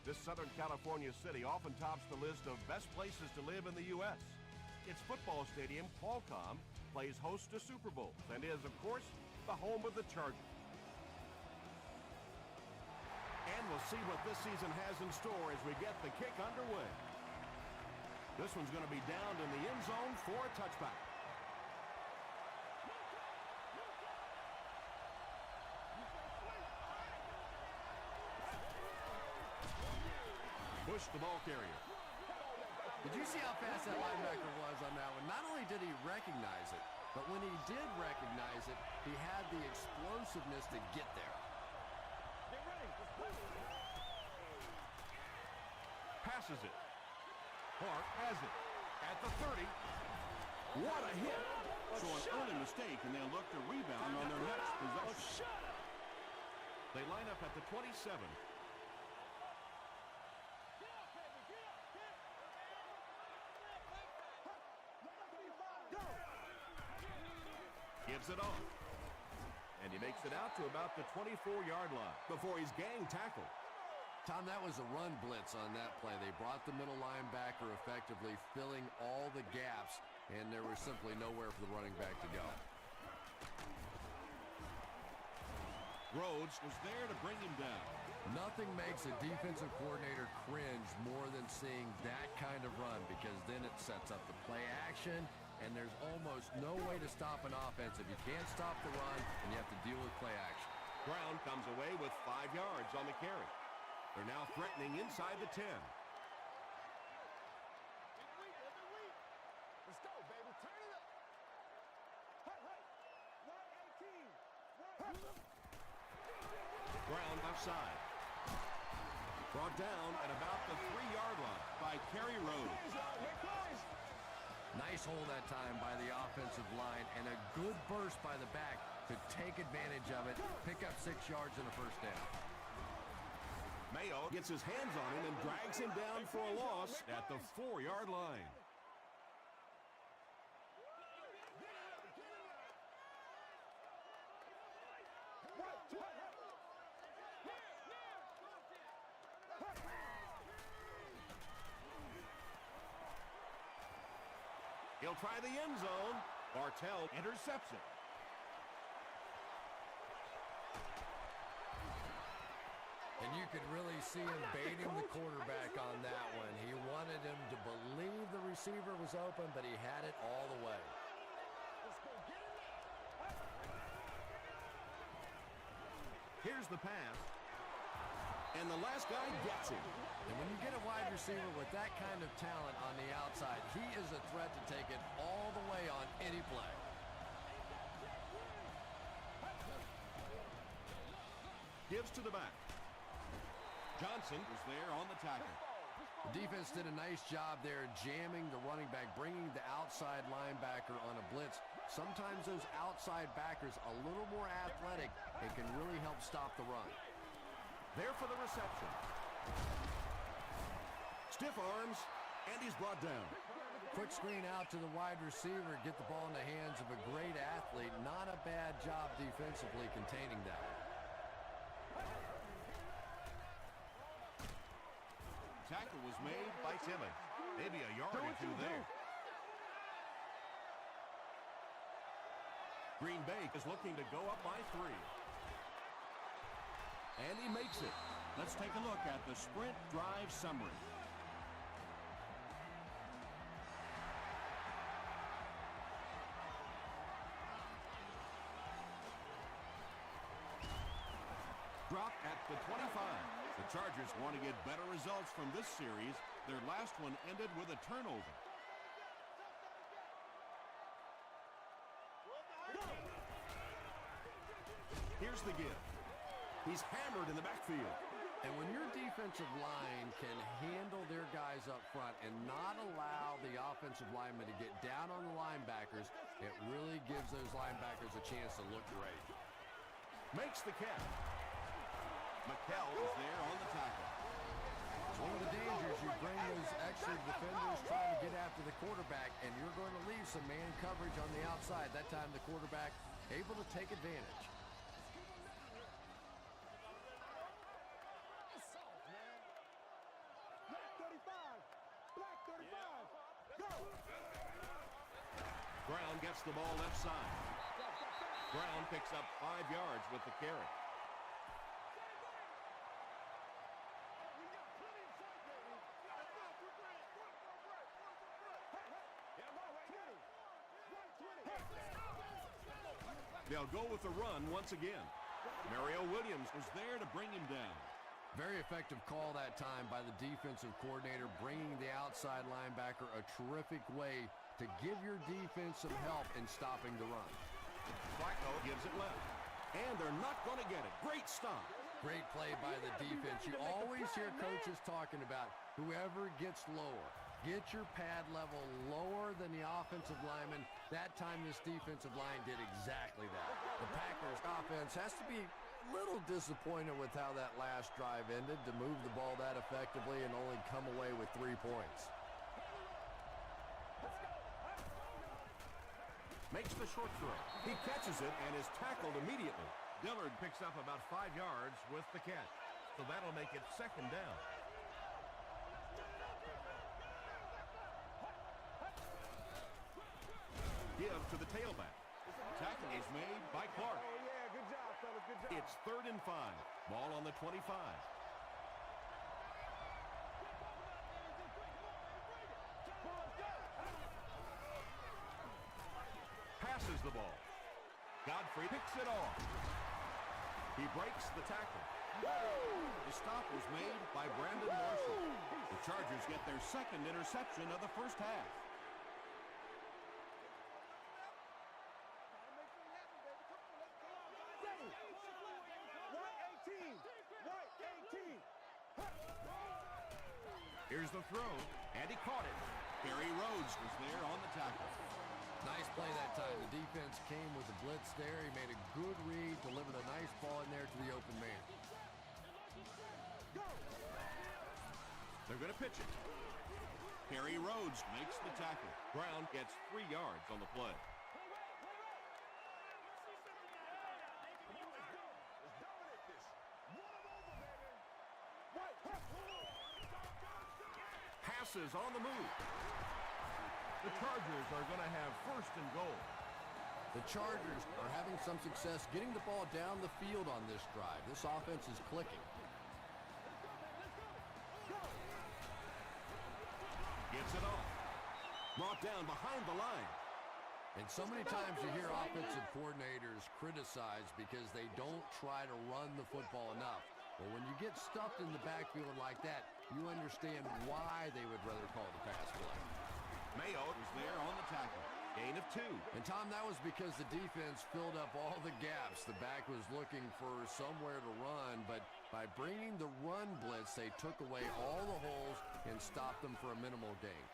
This Southern California city often tops the list of best places to live in the U.S. Its football stadium, Qualcomm, plays host to Super Bowls and is, of course, the home of the Chargers. And we'll see what this season has in store as we get the kick underway. This one's going to be down in the end zone for a touchback. Bush, the ball carrier. Did you see how fast that linebacker was on that one? Not only did he recognize it, but when he did recognize it, he had the explosiveness to get there. Get ready. Passes it. Clark has it at the 30. What a hit. So an early mistake, and they'll look to rebound on their next possession. They line up at the 27. Gives it off. And he makes it out to about the 24-yard line before he's gang tackled. Tom, that was a run blitz on that play. They brought the middle linebacker effectively filling all the gaps, and there was simply nowhere for the running back to go. Rhodes was there to bring him down. Nothing makes a defensive coordinator cringe more than seeing that kind of run, because then it sets up the play action, and there's almost no way to stop an offense if you can't stop the run and you have to deal with play action. Brown comes away with 5 yards on the carry. They're now threatening inside the 10. Let's go, baby. Turn it up. Hey, 118. Brown offside. Brought down at about the 3-yard line by Kerry Rhodes. Nice hold that time by the offensive line, and a good burst by the back to take advantage of it, pick up 6 yards and a first down. Mayo gets his hands on him and drags him down for a loss at the 4-yard line. He'll try the end zone. Bartell intercepts it. And you could really see him baiting the quarterback on that one. He wanted him to believe the receiver was open, but he had it all the way. Here's the pass. And the last guy gets him. And when you get a wide receiver with that kind of talent on the outside, he is a threat to take it all the way on any play. Gives to the back. Johnson was there on the tackle. The defense did a nice job there jamming the running back, bringing the outside linebacker on a blitz. Sometimes those outside backers a little more athletic and can really help stop the run. There for the reception. Stiff arms, and he's brought down. Quick screen out to the wide receiver, get the ball in the hands of a great athlete. Not a bad job defensively containing that. Tackle was made by Timmons. Maybe a yard or two there. Green Bay is looking to go up by 3. And he makes it. Let's take a look at the sprint drive summary. Drop at the 25. The Chargers want to get better results from this series. Their last one ended with a turnover. Here's the give. He's hammered in the backfield. And when your defensive line can handle their guys up front and not allow the offensive linemen to get down on the linebackers, it really gives those linebackers a chance to look great. Makes the catch. McKell is there on the tackle. It's one of the dangers. You bring those extra defenders trying to get after the quarterback, and you're going to leave some man coverage on the outside. That time the quarterback able to take advantage. Brown gets the ball left side. Brown picks up 5 yards with the carry. They'll go with the run once again. Mario Williams was there to bring him down. Very effective call that time by the defensive coordinator, bringing the outside linebacker a terrific way to give your defense some help in stopping the run. Flacco gives it left. And they're not going to get it. Great stop. Great play by the defense. You always hear coaches talking about whoever gets lower. Get your pad level lower than the offensive lineman. That time this defensive line did exactly that. The Packers offense has to be a little disappointed with how that last drive ended to move the ball that effectively and only come away with 3 points. Makes the short throw. He catches it and is tackled immediately. Dillard picks up about 5 yards with the catch. So that'll make it second down. Give to the tailback. Tackle is made by Clark. Oh, yeah, good job, fellas, good job. It's 3rd and 5. Ball on the 25. Passes the ball. Godfrey picks it off. He breaks the tackle. The stop was made by Brandon Marshall. The Chargers get their 2nd interception of the first half. Here's the throw, and he caught it. Gary Rhodes was there on the tackle. Nice play that time. The defense came with the blitz there. He made a good read, delivered a nice ball in there to the open man. They're going to pitch it. Gary Rhodes makes the tackle. Brown gets 3 yards on the play. Passes on the move. The Chargers are going to have 1st and goal. The Chargers are having some success getting the ball down the field on this drive. This offense is clicking. Gets it off. Brought down behind the line. And so many times you hear offensive coordinators criticized because they don't try to run the football enough. Well, when you get stuffed in the backfield like that, you understand why they would rather call the pass play. Mayo was there on the tackle. Gain of 2. And, Tom, that was because the defense filled up all the gaps. The back was looking for somewhere to run, but by bringing the run blitz, they took away all the holes and stopped them for a minimal gain.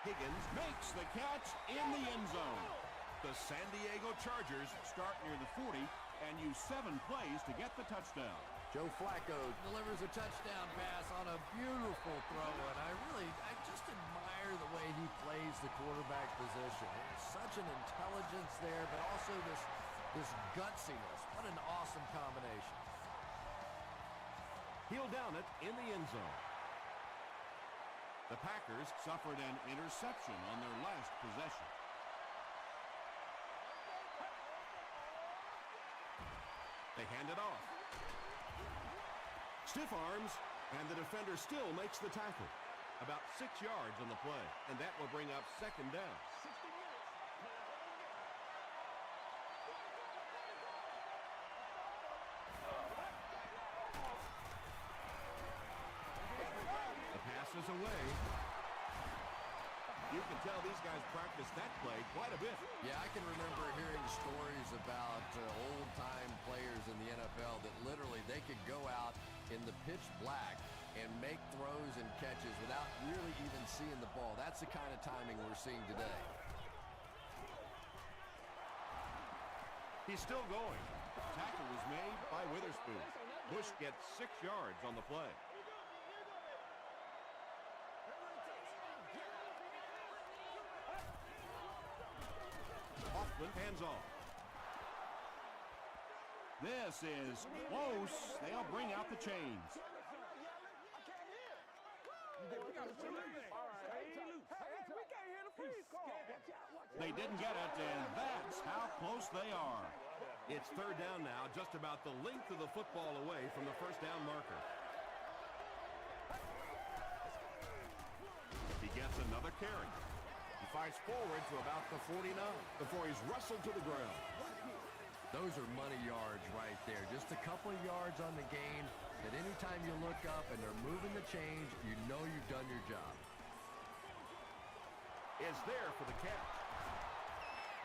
Higgins makes the catch in the end zone. The San Diego Chargers start near the 40 and use 7 plays to get the touchdown. Joe Flacco delivers a touchdown pass on a beautiful throw, and I just admire the way he plays the quarterback position. There's such an intelligence there, but also this gutsiness. What an awesome combination. He'll down it in the end zone. The Packers suffered an interception on their last possession. They hand it off. Stiff arms, and the defender still makes the tackle. About 6 yards on the play, and that will bring up 2nd down. The pass is away. You can tell these guys practice that play quite a bit. Yeah, I can remember hearing stories about old-time players in the NFL that literally they could go out in the pitch black and make throws and catches without really even seeing the ball. That's the kind of timing we're seeing today. He's still going. Tackle was made by Witherspoon. Bush gets 6 yards on the play. Hoffman hands off. This is close. They'll bring out the chains. We got to all right. Hey, we can't hear the Freeze call. Watch out, watch out. They didn't get it, and that's how close they are. It's third down now, just about the length of the football away from the first down marker. He gets another carry. He fights forward to about the 49 before he's wrestled to the ground. Those are money yards right there. Just a couple of yards on the gain. That anytime you look up and they're moving the change, you know you've done your job. Is there for the catch.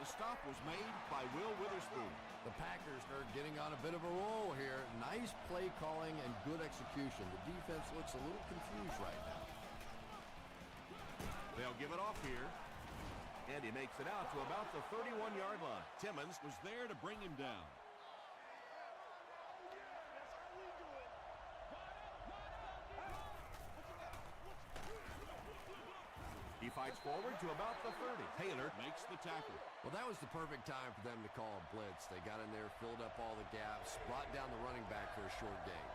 The stop was made by Will Witherspoon. The Packers are getting on a bit of a roll here. Nice play calling and good execution. The defense looks a little confused right now. They'll give it off here. And he makes it out to about the 31-yard line. Timmons was there to bring him down. He fights forward to about the 30. Taylor makes the tackle. Well, that was the perfect time for them to call a blitz. They got in there, filled up all the gaps, brought down the running back for a short gain.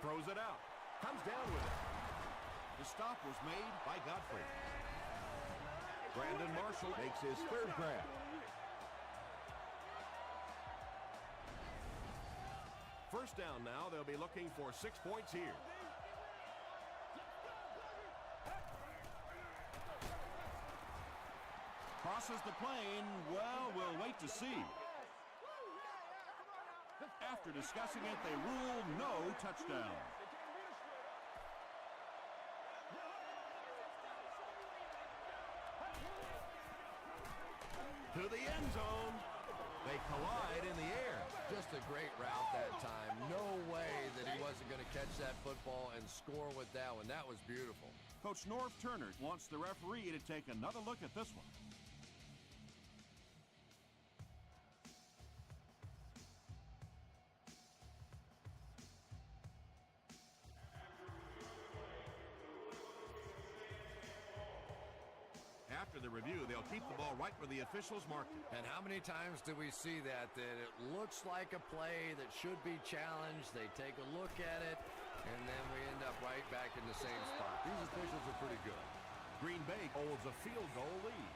Throws it out. Comes down with it. The stop was made by Godfrey. Brandon Marshall makes his third grab. First down now. They'll be looking for 6 points here. Crosses the plane. Well, we'll wait to see. After discussing it, they rule no touchdown. To the end zone. They collide in the air. Just a great route that time. No way that he wasn't going to catch that football and score with that one. That was beautiful. Coach Norv Turner wants the referee to take another look at this one. After the review, they'll keep the ball right where the officials marked it. And how many times do we see that it looks like a play that should be challenged? They take a look at it, and then we end up right back in the same spot. These officials are pretty good. Green Bay holds a field goal lead.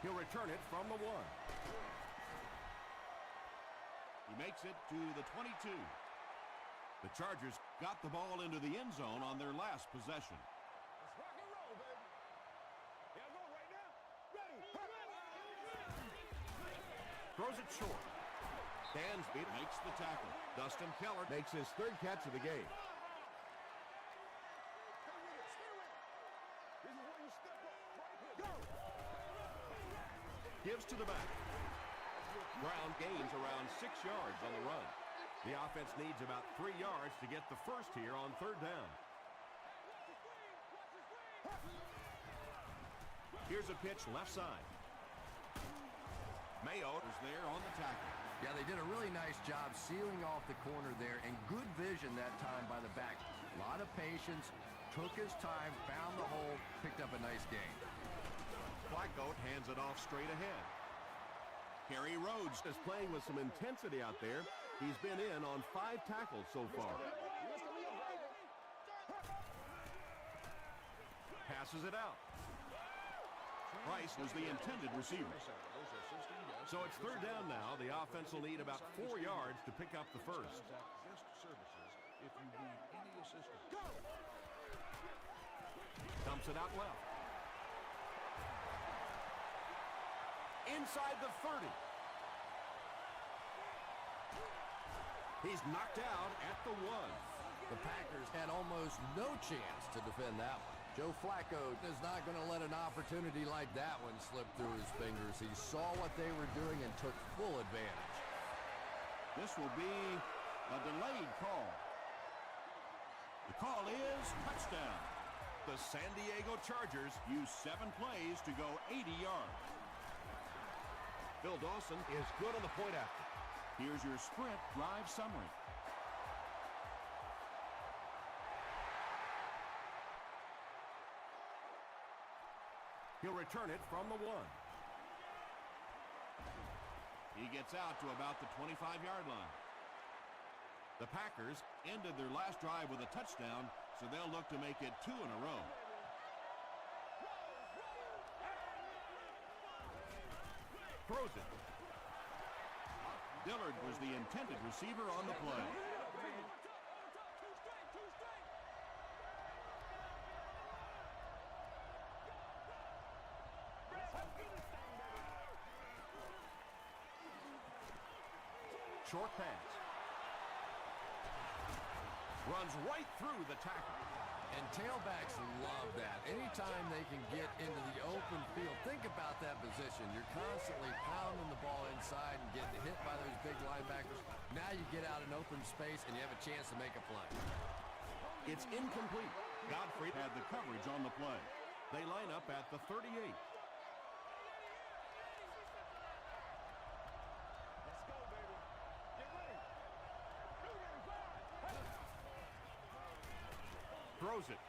He'll return it from the 1. He makes it to the 22. The Chargers got the ball into the end zone on their last possession. Let's rock and roll, baby. Yeah, I'm going right now. Ready. Throws it short. Dansby Makes the tackle. Dustin Keller makes his third catch of the game. Stay with it. Stay with it. This is where you step up. Right here. Go. Gives to the back. Brown gains around 6 yards on the run. The offense needs about 3 yards to get the first here on third down. Here's a pitch left side. Mayo was there on the tackle. Yeah, they did a really nice job sealing off the corner there, and good vision that time by the back. A lot of patience, took his time, found the hole, picked up a nice gain. Flacco hands it off straight ahead. Kerry Rhodes Is playing with some intensity out there. He's been in on 5 tackles so far. Passes it out. Price was the intended receiver. So it's third down now. The offense will need about 4 yards to pick up the first. If you need any assistance. Go. Dumps it out left. Inside the 30. He's knocked out at the 1. The Packers had almost no chance to defend that one. Joe Flacco is not going to let an opportunity like that one slip through his fingers. He saw what they were doing and took full advantage. This will be a delayed call. The call is touchdown. The San Diego Chargers Use 7 plays to go 80 yards. Bill Dawson is good on the point after. Here's your sprint drive summary. He'll return it from the 1. He gets out to about the 25-yard line. The Packers ended their last drive with a touchdown, so they'll look to make it 2 in a row. Throws it. Dillard was the intended receiver on the play. Short pass. Runs right through the tackle. And tailbacks love that. Anytime they can get into the open field, think about that position. You're constantly pounding the ball inside and getting hit by those big linebackers. Now you get out in open space and you have a chance to make a play. It's incomplete. Godfrey had the coverage on the play. They line up at the 38. Throws it.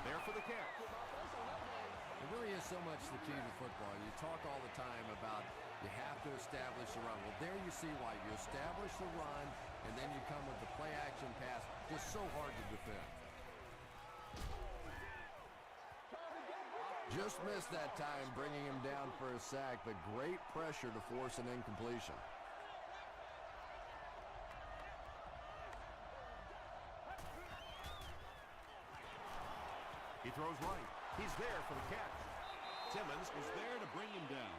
There for the catch. It really is so much the key to football. You talk all the time about you have to establish the run. Well, there you see why. You establish the run, and then you come with the play-action pass. Just so hard to defend. Just missed that time, bringing him down for a sack, but great pressure to force an incompletion. He throws right. He's there for the catch. Timmons was there to bring him down.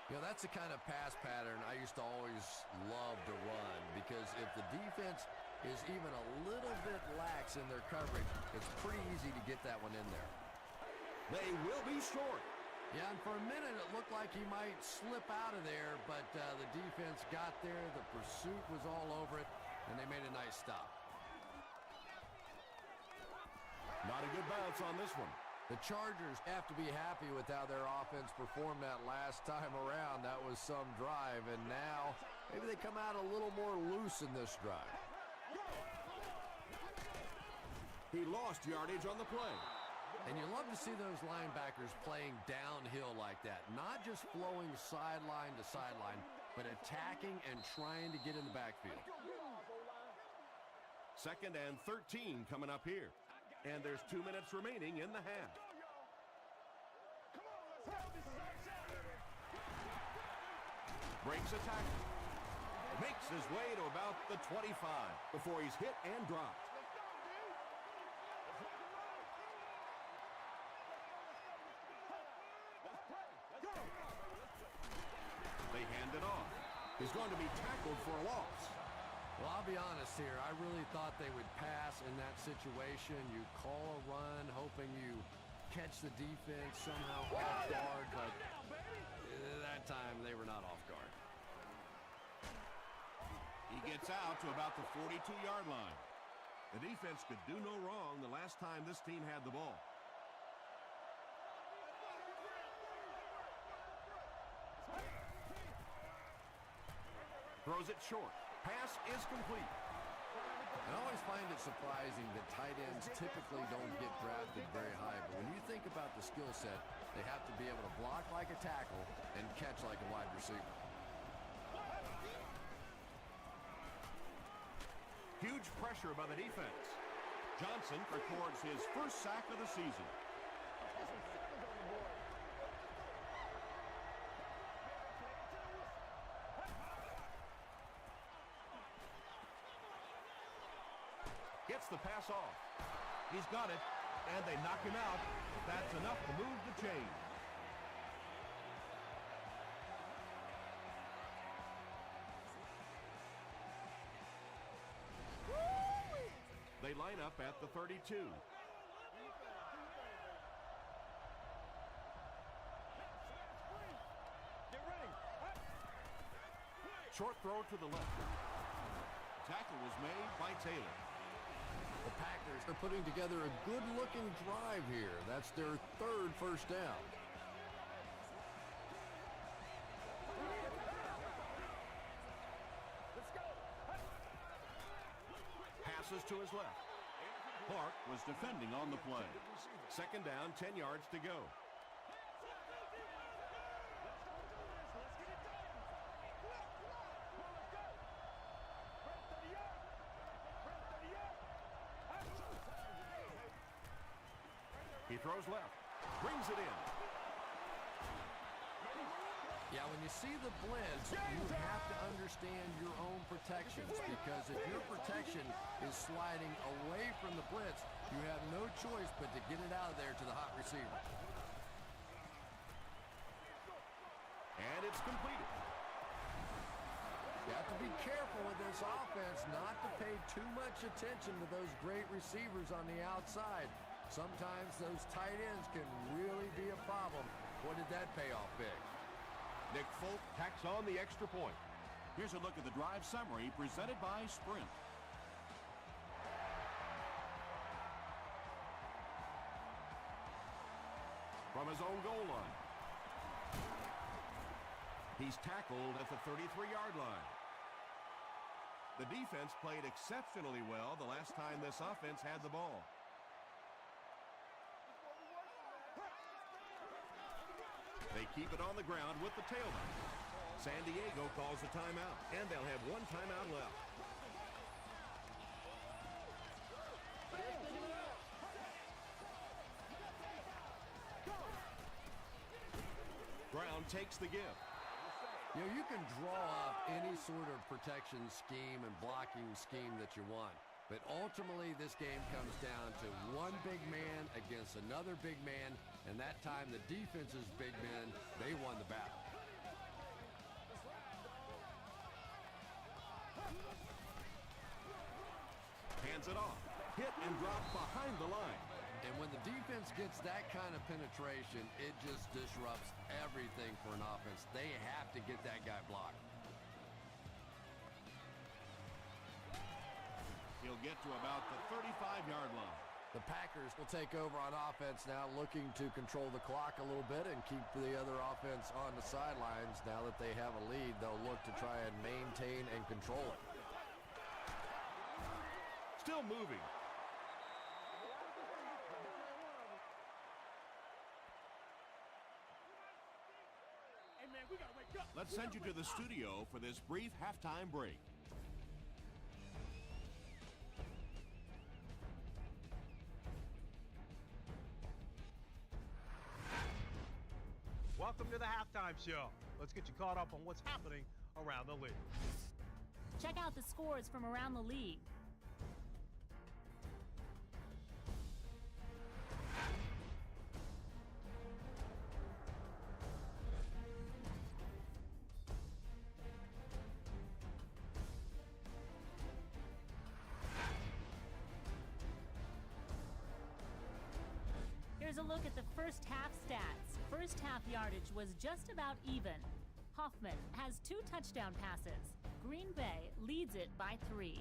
You know, that's the kind of pass pattern I used to always love to run, because if the defense is even a little bit lax in their coverage, it's pretty easy to get that one in there. They will be short. Yeah, and for a minute it looked like he might slip out of there, but the defense got there, the pursuit was all over it, and they made a nice stop. Not a good bounce on this one. The Chargers have to be happy with how their offense performed that last time around. That was some drive, and now maybe they come out a little more loose in this drive. He lost yardage on the play. And you love to see those linebackers playing downhill like that. Not just flowing sideline to sideline, but attacking and trying to get in the backfield. 2nd and 13 coming up here. And there's 2 minutes remaining in the half. Breaks a tackle. Makes his way to about the 25 before he's hit and dropped. They hand it off. He's going to be tackled for a loss. Well, I'll be honest here. I really thought they would pass in that situation. You call a run, hoping you catch the defense somehow off guard, but that time they were not off guard. He gets out to about the 42-yard line. The defense could do no wrong the last time this team had the ball. Throws it short. Pass is complete. I always find it surprising that tight ends typically don't get drafted very high, but when you think about the skill set, they have to be able to block like a tackle and catch like a wide receiver. Huge pressure by the defense. Johnson records his first sack of the season. Gets the pass off. He's got it, and they knock him out. That's enough to move the chain. They line up at the 32. Short throw to the left. Tackle was made by Taylor. The Packers are putting together a good-looking drive here. That's their 3rd first down. Passes to his left. Clark was defending on the play. 2nd down, 10 yards to go. He throws left. Brings it in. Yeah, when you see the blitz, you have to understand your own protections, because if your protection is sliding away from the blitz, you have no choice but to get it out of there to the hot receiver. And it's completed. You have to be careful with this offense not to pay too much attention to those great receivers on the outside. Sometimes those tight ends can really be a problem. What did that pay off big? Nick Folk tacks on the extra point. Here's a look at the drive summary presented by Sprint. From his own goal line. He's tackled at the 33-yard line. The defense played exceptionally well the last time this offense had the ball. They keep it on the ground with the tailback. San Diego calls a timeout, and they'll have one timeout left. Brown takes the give. You know, you can draw up any sort of protection scheme and blocking scheme that you want. But ultimately, this game comes down to one big man against another big man, and that time the defense's big men, they won the battle. Hands it off. Hit and drop behind the line. And when the defense gets that kind of penetration, it just disrupts everything for an offense. They have to get that guy blocked. He'll get to about the 35-yard line. The Packers will take over on offense now, looking to control the clock a little bit and keep the other offense on the sidelines. Now that they have a lead, they'll look to try and maintain and control it. Still moving. Let's send you to the studio for this brief halftime break. Welcome to the halftime show. Let's get you caught up on what's happening around the league. Check out the scores from around the league. Here's a look at the first half stats. First half yardage was just about even. Hoffman has 2 touchdown passes. Green Bay leads it by 3.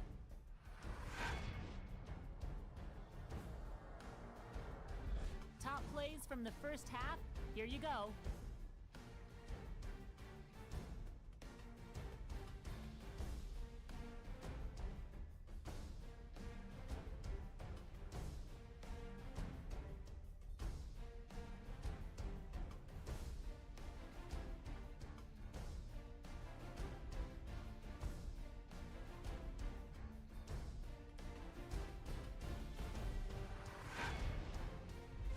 Top plays from the first half. Here you go.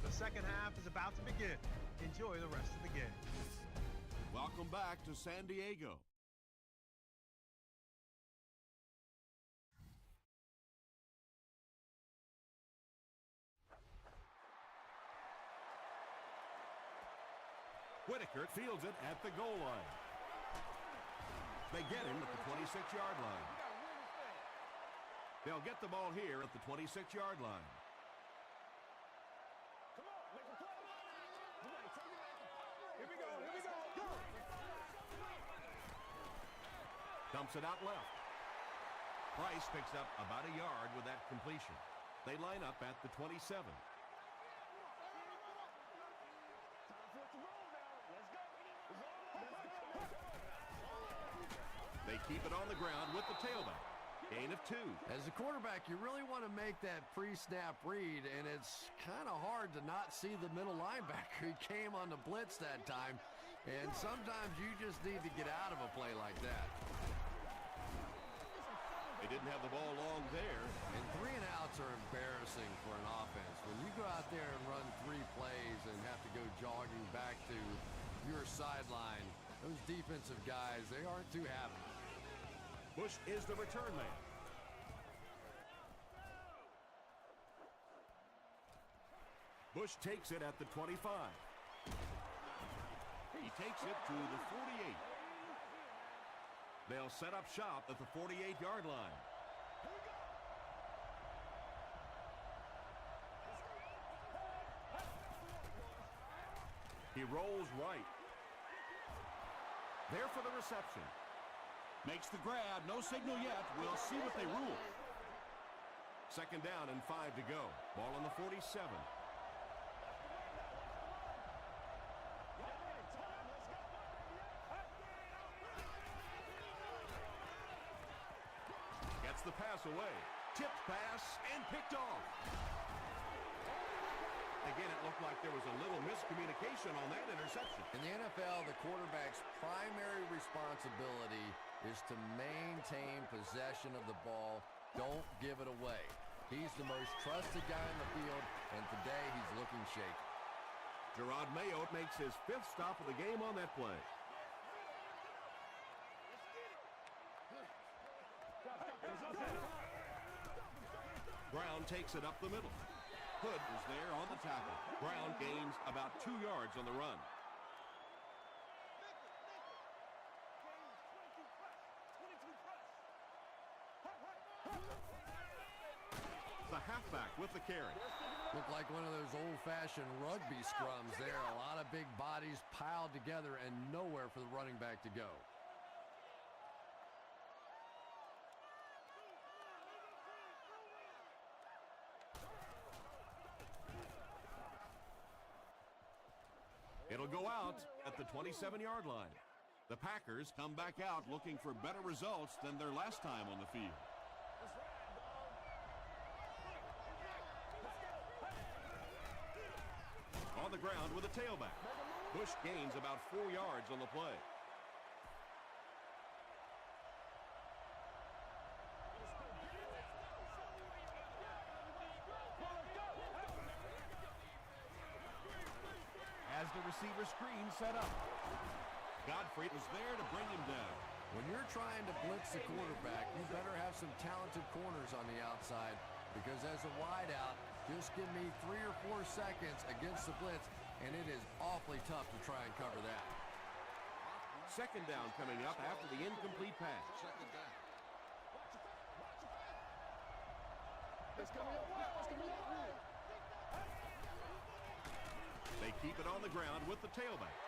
The second half is about to begin. Enjoy the rest of the game. Welcome back to San Diego. Whitaker fields it at the goal line. They get him at the 26-yard line. They'll get the ball here at the 26-yard line. Dumps it out left. Price picks up about a yard with that completion. They line up at the 27. They keep it on the ground with the tailback. Gain of 2. As a quarterback, you really want to make that pre-snap read, and it's kind of hard to not see the middle linebacker. He came on the blitz that time, and sometimes you just need to get out of a play like that. They didn't have the ball long there. And 3 and outs are embarrassing for an offense. When you go out there and run 3 plays and have to go jogging back to your sideline, those defensive guys, they aren't too happy. Bush is the return man. Bush takes it at the 25. He takes it to the 48. They'll set up shop at the 48-yard line. He rolls right. There for the reception. Makes the grab. No signal yet. We'll see what they rule. Second down and 5 to go. Ball on the 47. Gets the pass away. Tipped pass and picked off. Again, it looked like there was a little miscommunication on that interception. In the NFL, the quarterback's primary responsibility is to maintain possession of the ball. Don't give it away. He's the most trusted guy in the field, and today he's looking shaky. Gerard Mayo makes his 5th stop of the game on that play. Brown takes it up the middle. Hood was there on the tackle. Brown gains about 2 yards on the run. The halfback with the carry. Looked like one of those old-fashioned rugby scrums there. A lot of big bodies piled together and nowhere for the running back to go. It'll go out at the 27-yard line. The Packers come back out looking for better results than their last time on the field. On the ground with a tailback. Bush gains about 4 yards on the play. As the receiver screen set up. Godfrey was there to bring him down. When you're trying to blitz the quarterback, you better have some talented corners on the outside, because as a wideout, just give me 3 or 4 seconds against the blitz, and it is awfully tough to try and cover that. Second down coming up after the incomplete pass. They keep it on the ground with the tailback.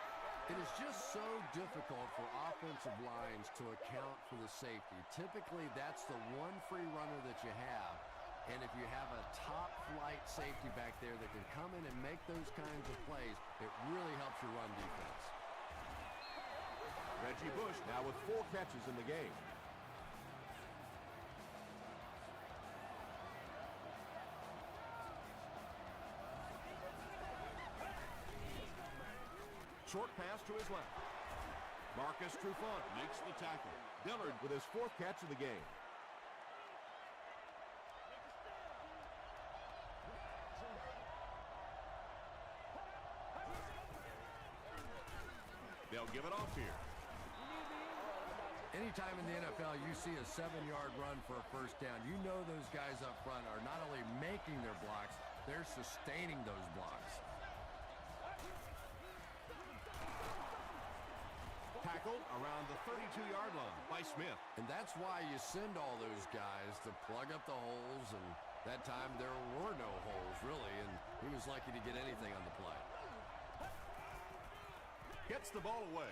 It is just so difficult for offensive lines to account for the safety. Typically, that's the one free runner that you have. And if you have a top-flight safety back there that can come in and make those kinds of plays, it really helps your run defense. Reggie Bush now with 4 catches in the game. Short pass to his left. Marcus Trufant Makes the tackle. Dillard with his 4th catch of the game. They'll give it off here. Anytime in the NFL you see a 7-yard run for a first down, you know those guys up front are not only making their blocks, they're sustaining those blocks. Tackled around the 32-yard line by Smith. And that's why you send all those guys to plug up the holes, and that time there were no holes, really, and he was lucky to get anything on the play. Gets the ball away.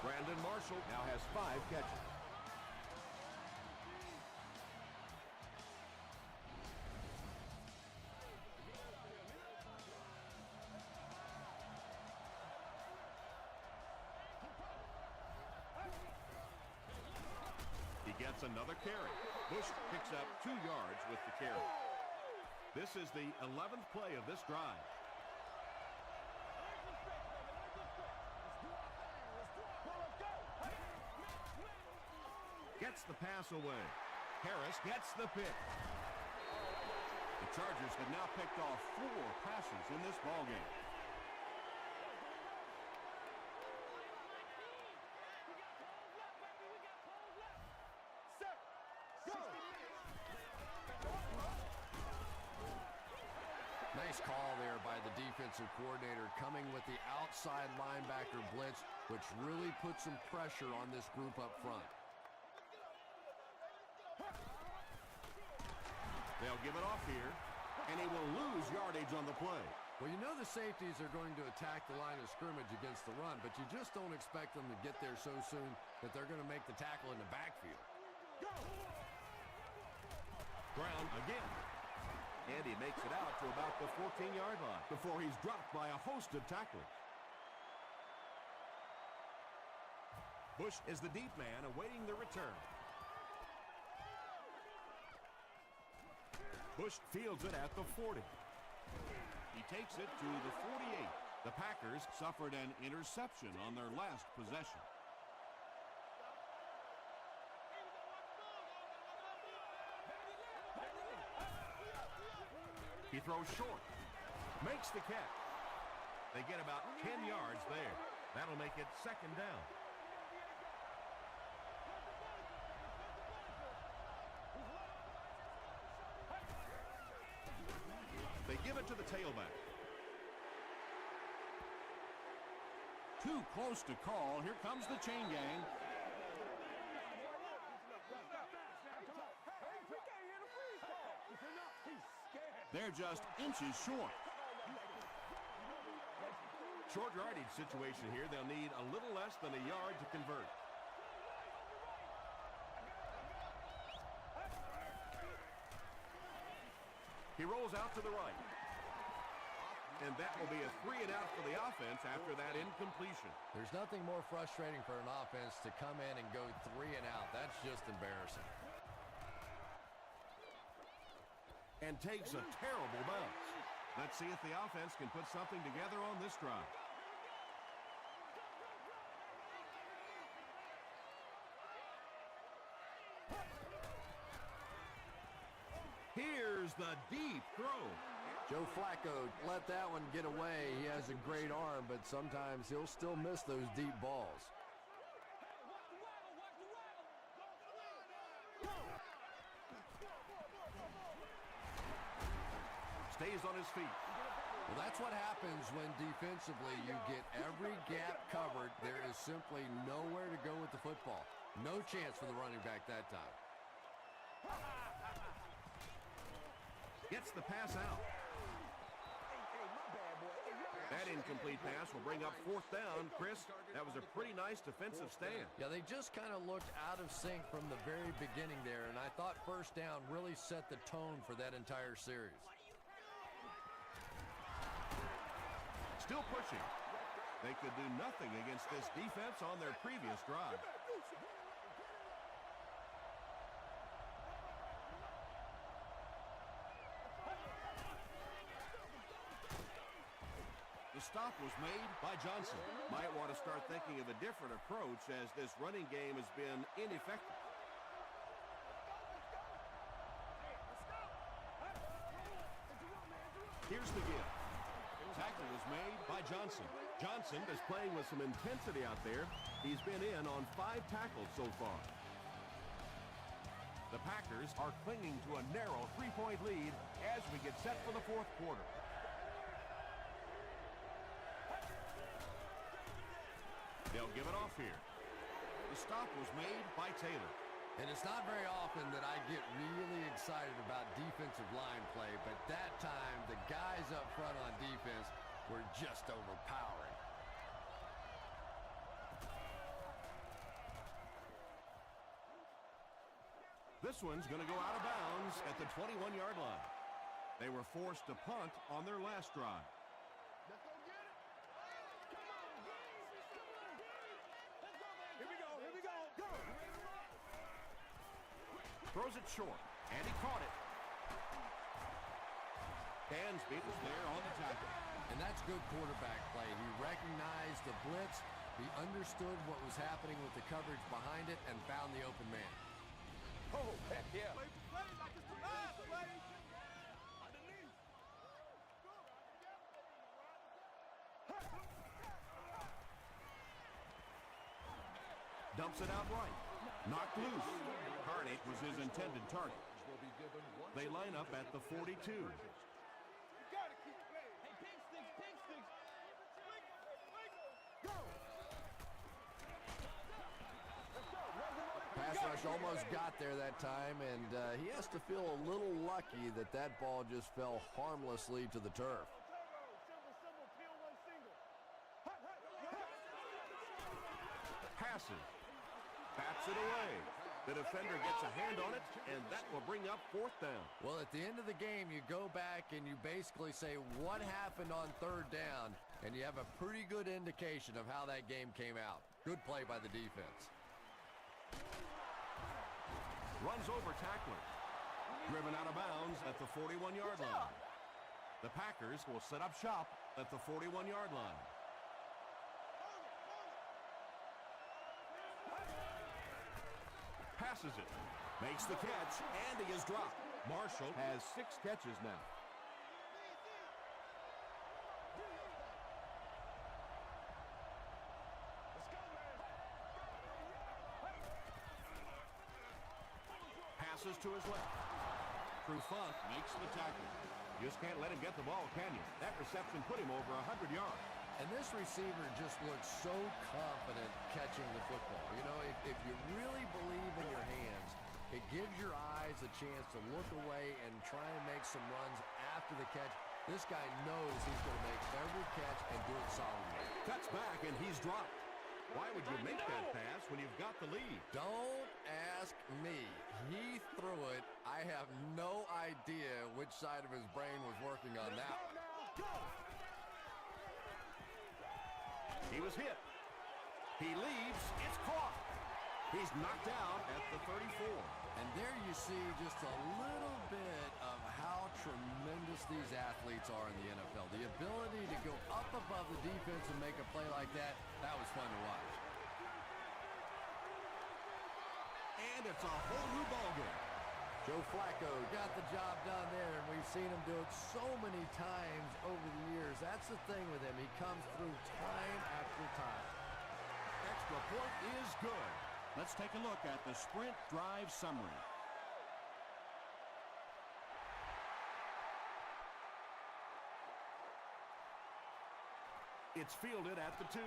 Brandon Marshall now has 5 catches. He gets another carry. Bush picks up 2 yards with the carry. This is the 11th play of this drive. gets the pass away. Harris gets the pick. The Chargers have now picked off 4 passes in this ballgame. Nice call there by the defensive coordinator, coming with the outside linebacker blitz, which really puts some pressure on this group up front. They'll give it off here, and he will lose yardage on the play. Well, you know the safeties are going to attack the line of scrimmage against the run, but you just don't expect them to get there so soon that they're going to make the tackle in the backfield. Brown again. And he makes it out to about the 14-yard line before he's dropped by a host of tacklers. Bush is the deep man awaiting the return. Bush fields it at the 40. He takes it to the 48. The Packers suffered an interception on their last possession. He throws short. Makes the catch. They get about 10 yards there. That'll make it second down. They give it to the tailback. Too close to call. Here comes the chain gang. They're just inches short. Short yardage situation here. They'll need a little less than a yard to convert. He rolls out to the right. And that will be a 3 and out for the offense after that incompletion. There's nothing more frustrating for an offense to come in and go 3 and out. That's just embarrassing. And takes a terrible bounce. Let's see if the offense can put something together on this drive. Here's the deep throw. Joe Flacco let that one get away. He has a great arm, but sometimes he'll still miss those deep balls. Stays on his feet. Well, that's what happens when defensively you get every gap covered. There is simply nowhere to go with the football. No chance for the running back that time. Gets the pass out. That incomplete pass will bring up 4th down. Chris, that was a pretty nice defensive stand. Yeah, they just kind of looked out of sync from the very beginning there, and I thought 1st down really set the tone for that entire series. Still pushing. They could do nothing against this defense on their previous drive. The stop was made by Johnson. Might want to start thinking of a different approach as this running game has been ineffective. Here's the give. Tackle was made by Johnson. Johnson is playing with some intensity out there. He's been in on 5 tackles so far. The Packers are clinging to a narrow 3-point lead as we get set for the 4th quarter. They'll give it off here. The stop was made by Taylor. And it's not very often that I get really excited about defensive line play, but that time the guys up front on defense were just overpowering. This one's going to go out of bounds at the 21-yard line. They were forced to punt on their last drive. Throws it short, and he caught it. Dansby was there on the tackle. And that's good quarterback play. He recognized the blitz, he understood what was happening with the coverage behind it, and found the open man. Oh, heck yeah. Play for play like it's the last play. Underneath. Dumps it out right. Knocked loose. Carnate was his intended target. They line up at the 42. Pass rush almost got there that time, and he has to feel a little lucky that that ball just fell harmlessly to the turf. Passes. Bats it away. The defender gets a hand on it, and that will bring up 4th down. Well, at the end of the game, you go back and you basically say what happened on 3rd down, and you have a pretty good indication of how that game came out. Good play by the defense. Runs over tacklers. Driven out of bounds at the 41-yard line. The Packers will set up shop at the 41-yard line. Passes it. Makes the catch, and he is dropped. Marshall has 6 catches now. Passes to his left. Trufant makes the tackle. You just can't let him get the ball, can you? That reception put him over 100 yards. And this receiver just looks so confident catching the football. You know, if you really believe in your hands, it gives your eyes a chance to look away and try and make some runs after the catch. This guy knows he's going to make every catch and do it solidly. Cuts back, and he's dropped. Why would you make that pass when you've got the lead? Don't ask me. He threw it. I have no idea which side of his brain was working on that one. He was hit. He leaves. It's caught. He's knocked out at the 34. And there you see just a little bit of how tremendous these athletes are in the NFL. The ability to go up above the defense and make a play like that, that was fun to watch. And it's a whole new ballgame. Joe Flacco got the job done there, and we've seen him do it so many times over the years. That's the thing with him. He comes through time after time. Extra point is good. Let's take a look at the sprint drive summary. It's fielded at the 2.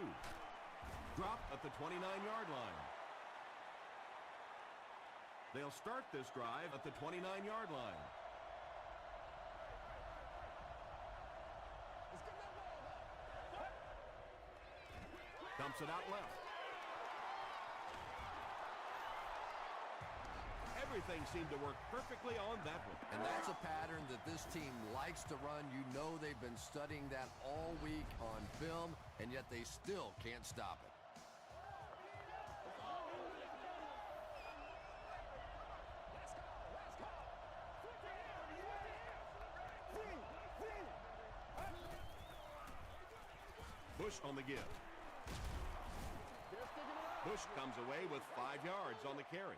Dropped at the 29-yard line. They'll start this drive at the 29-yard line. Dumps it out left. Everything seemed to work perfectly on that one. And that's a pattern that this team likes to run. You know they've been studying that all week on film, and yet they still can't stop it. Bush on the give. Bush comes away with 5 yards on the carry.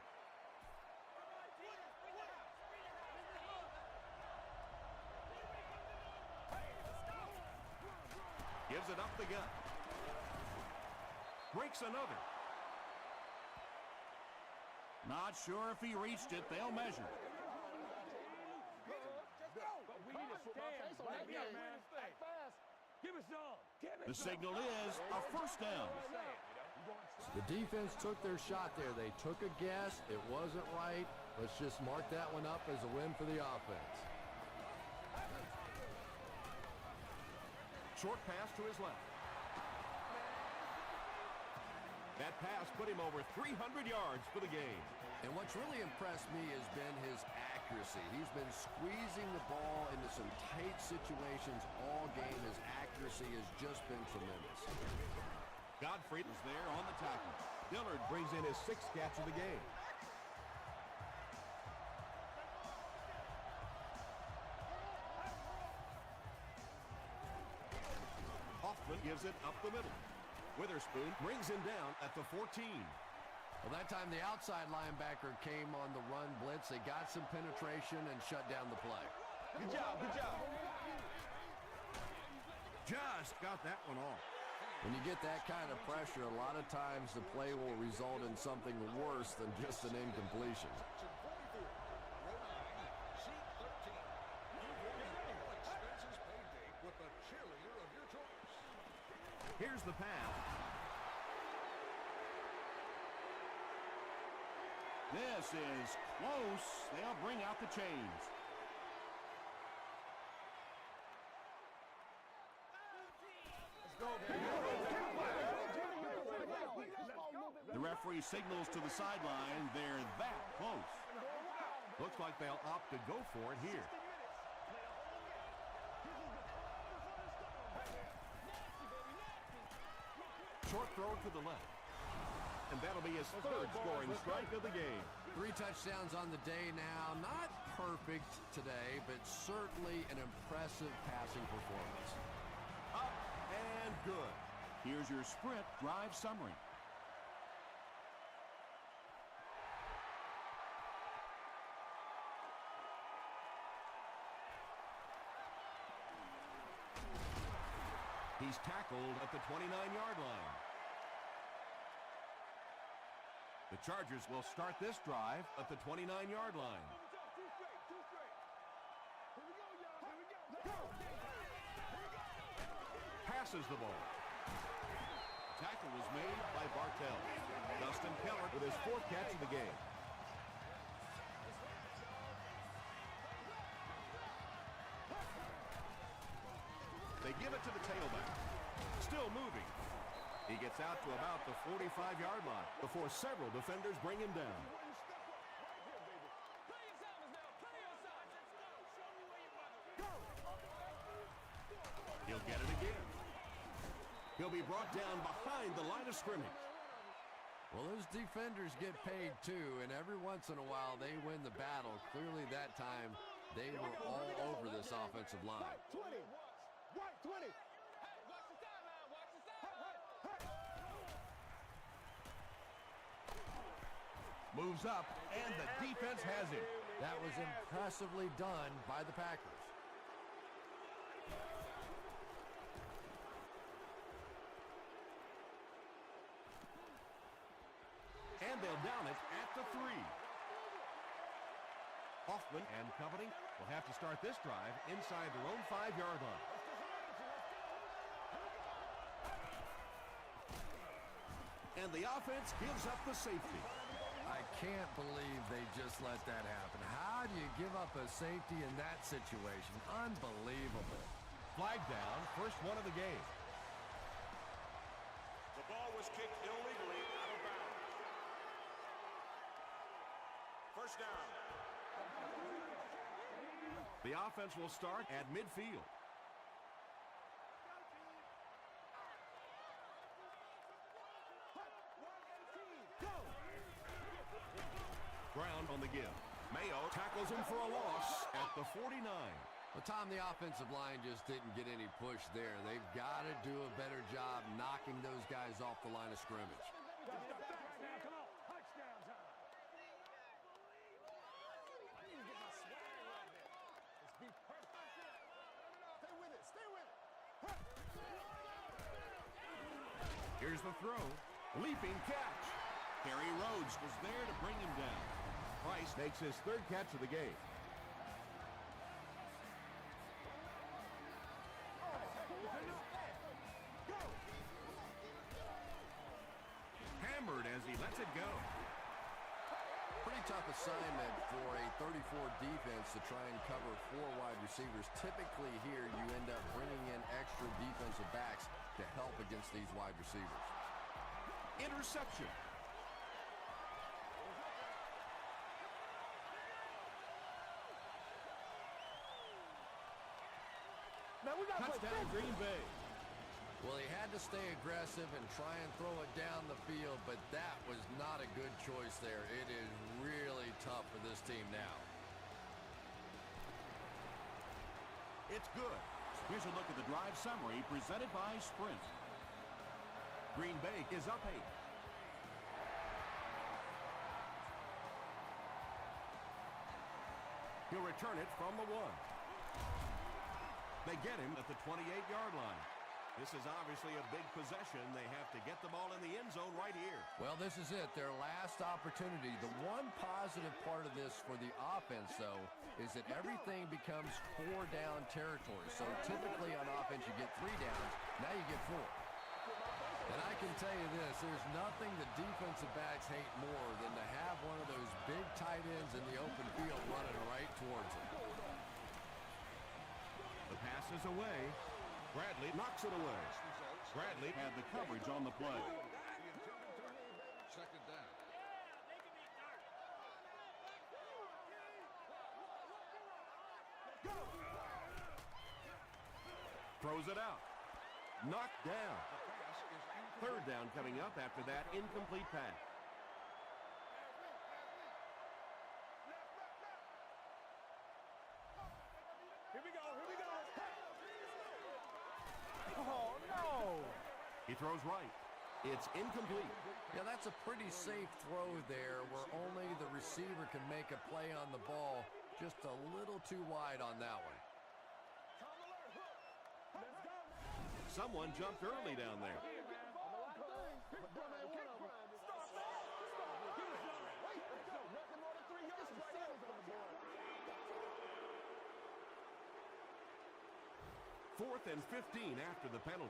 Gives it up the gut. Breaks another. Not sure if he reached it. They'll measure. The signal is a first down. The defense took their shot there. They took a guess. It wasn't right. Let's just mark that one up as a win for the offense. Short pass to his left. That pass put him over 300 yards for the game. And what's really impressed me has been his accuracy. He's been squeezing the ball into some tight situations all game. His accuracy has just been tremendous. Godfrey was there on the tackle. Dillard brings in his 6th catch of the game. Hoffman gives it up the middle. Witherspoon brings him down at the 14. Well, that time the outside linebacker came on the run blitz. They got some penetration and shut down the play. Good job, good job. Just got that one off. When you get that kind of pressure, a lot of times the play will result in something worse than just an incompletion. Here's the pass. This is close. They'll bring out the chains. The referee signals to the sideline. They're that close. Looks like they'll opt to go for it here. Short throw to the left. And that'll be his third scoring strike of the game. 3 touchdowns on the day now. Not perfect today, but certainly an impressive passing performance. Up and good. Here's your Sprint drive summary. He's tackled at the 29-yard line. The Chargers will start this drive at the 29-yard line. Passes the ball. Tackle was made by Bartell. Dustin Keller with his 4th catch of the game. They give it to the tailback. Still moving. He gets out to about the 45-yard line before several defenders bring him down. He'll get it again. He'll be brought down behind the line of scrimmage. Well, those defenders get paid too, and every once in a while they win the battle. Clearly that time they were all over this offensive line. 20. Right 20. Moves up, and the defense has him. That was impressively done by the Packers. And they'll down it at the 3. Hoffman and company will have to start this drive inside their own 5-yard line. And the offense gives up the safety. I can't believe they just let that happen. How do you give up a safety in that situation? Unbelievable. Flag down, first one of the game. The ball was kicked illegally out of bounds. First down. The offense will start at midfield. Ground on the give. Mayo tackles him for a loss at the 49. Well, Tom, the offensive line just didn't get any push there. They've got to do a better job knocking those guys off the line of scrimmage. Here's the throw. Leaping catch. Harry Rhodes was there to bring him down. Price makes his 3rd catch of the game. Hammered as he lets it go. Pretty tough assignment for a 34 defense to try and cover 4 wide receivers. Typically here you end up bringing in extra defensive backs to help against these wide receivers. Interception. Touchdown Green Bay. Well, he had to stay aggressive and try and throw it down the field, but that was not a good choice there. It is really tough for this team now. It's good. Here's a look at the drive summary presented by Sprint. Green Bay is up 8. He'll return it from the 1. They get him at the 28-yard line. This is obviously a big possession. They have to get the ball in the end zone right here. Well, this is it, their last opportunity. The one positive part of this for the offense, though, is that everything becomes 4-down territory. So typically on offense you get 3 downs, now you get 4. And I can tell you this, there's nothing the defensive backs hate more than to have one of those big tight ends in the open field running right towards them. The pass is away. Bradley knocks it away. Bradley Had the coverage on the play. Second down. throws it out. Knocked down. Third down coming up after that incomplete pass. Here we go, here we go. Oh, no. He throws right. It's incomplete. Yeah, that's a pretty safe throw there where only the receiver can make a play on the ball. Just a little too wide on that one. Someone jumped early down there. Fourth and 15 after the penalty.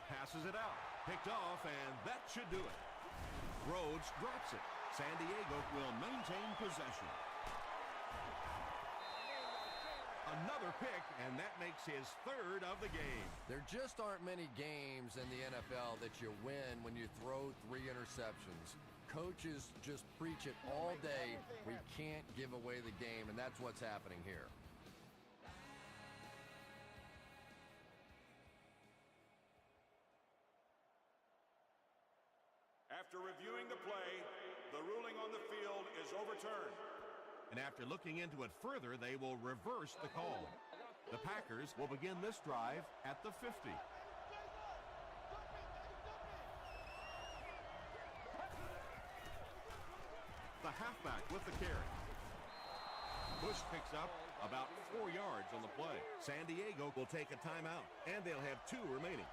Passes it out. Picked off, and that should do it. Rhodes drops it. San Diego will maintain possession. Another pick, and that makes his third of the game. There just aren't many games in the NFL that you win when you throw 3 interceptions. Coaches just preach it all day. We can't give away the game, and that's what's happening here. After reviewing the play, the ruling on the field is overturned. And after looking into it further, they will reverse the call. The Packers will begin this drive at the 50. The halfback with the carry. Bush picks up about 4 yards on the play. San Diego will take a timeout, and they'll have 2 remaining.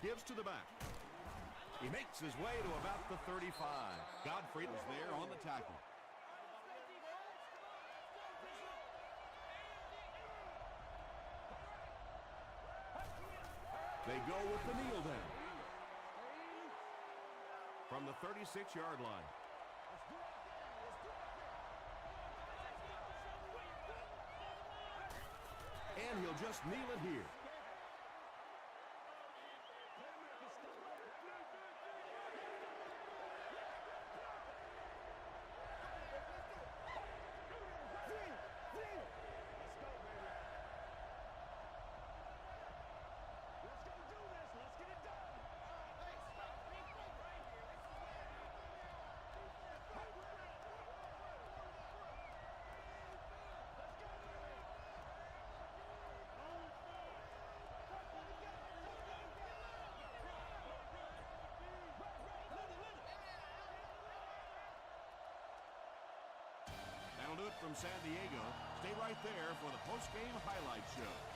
Gives to the back. He makes his way to about the 35. Godfrey was there on the tackle. They go with the kneel down. From the 36-yard line. And he'll just kneel it here. That'll do it from San Diego. Stay right there for the post-game highlight show.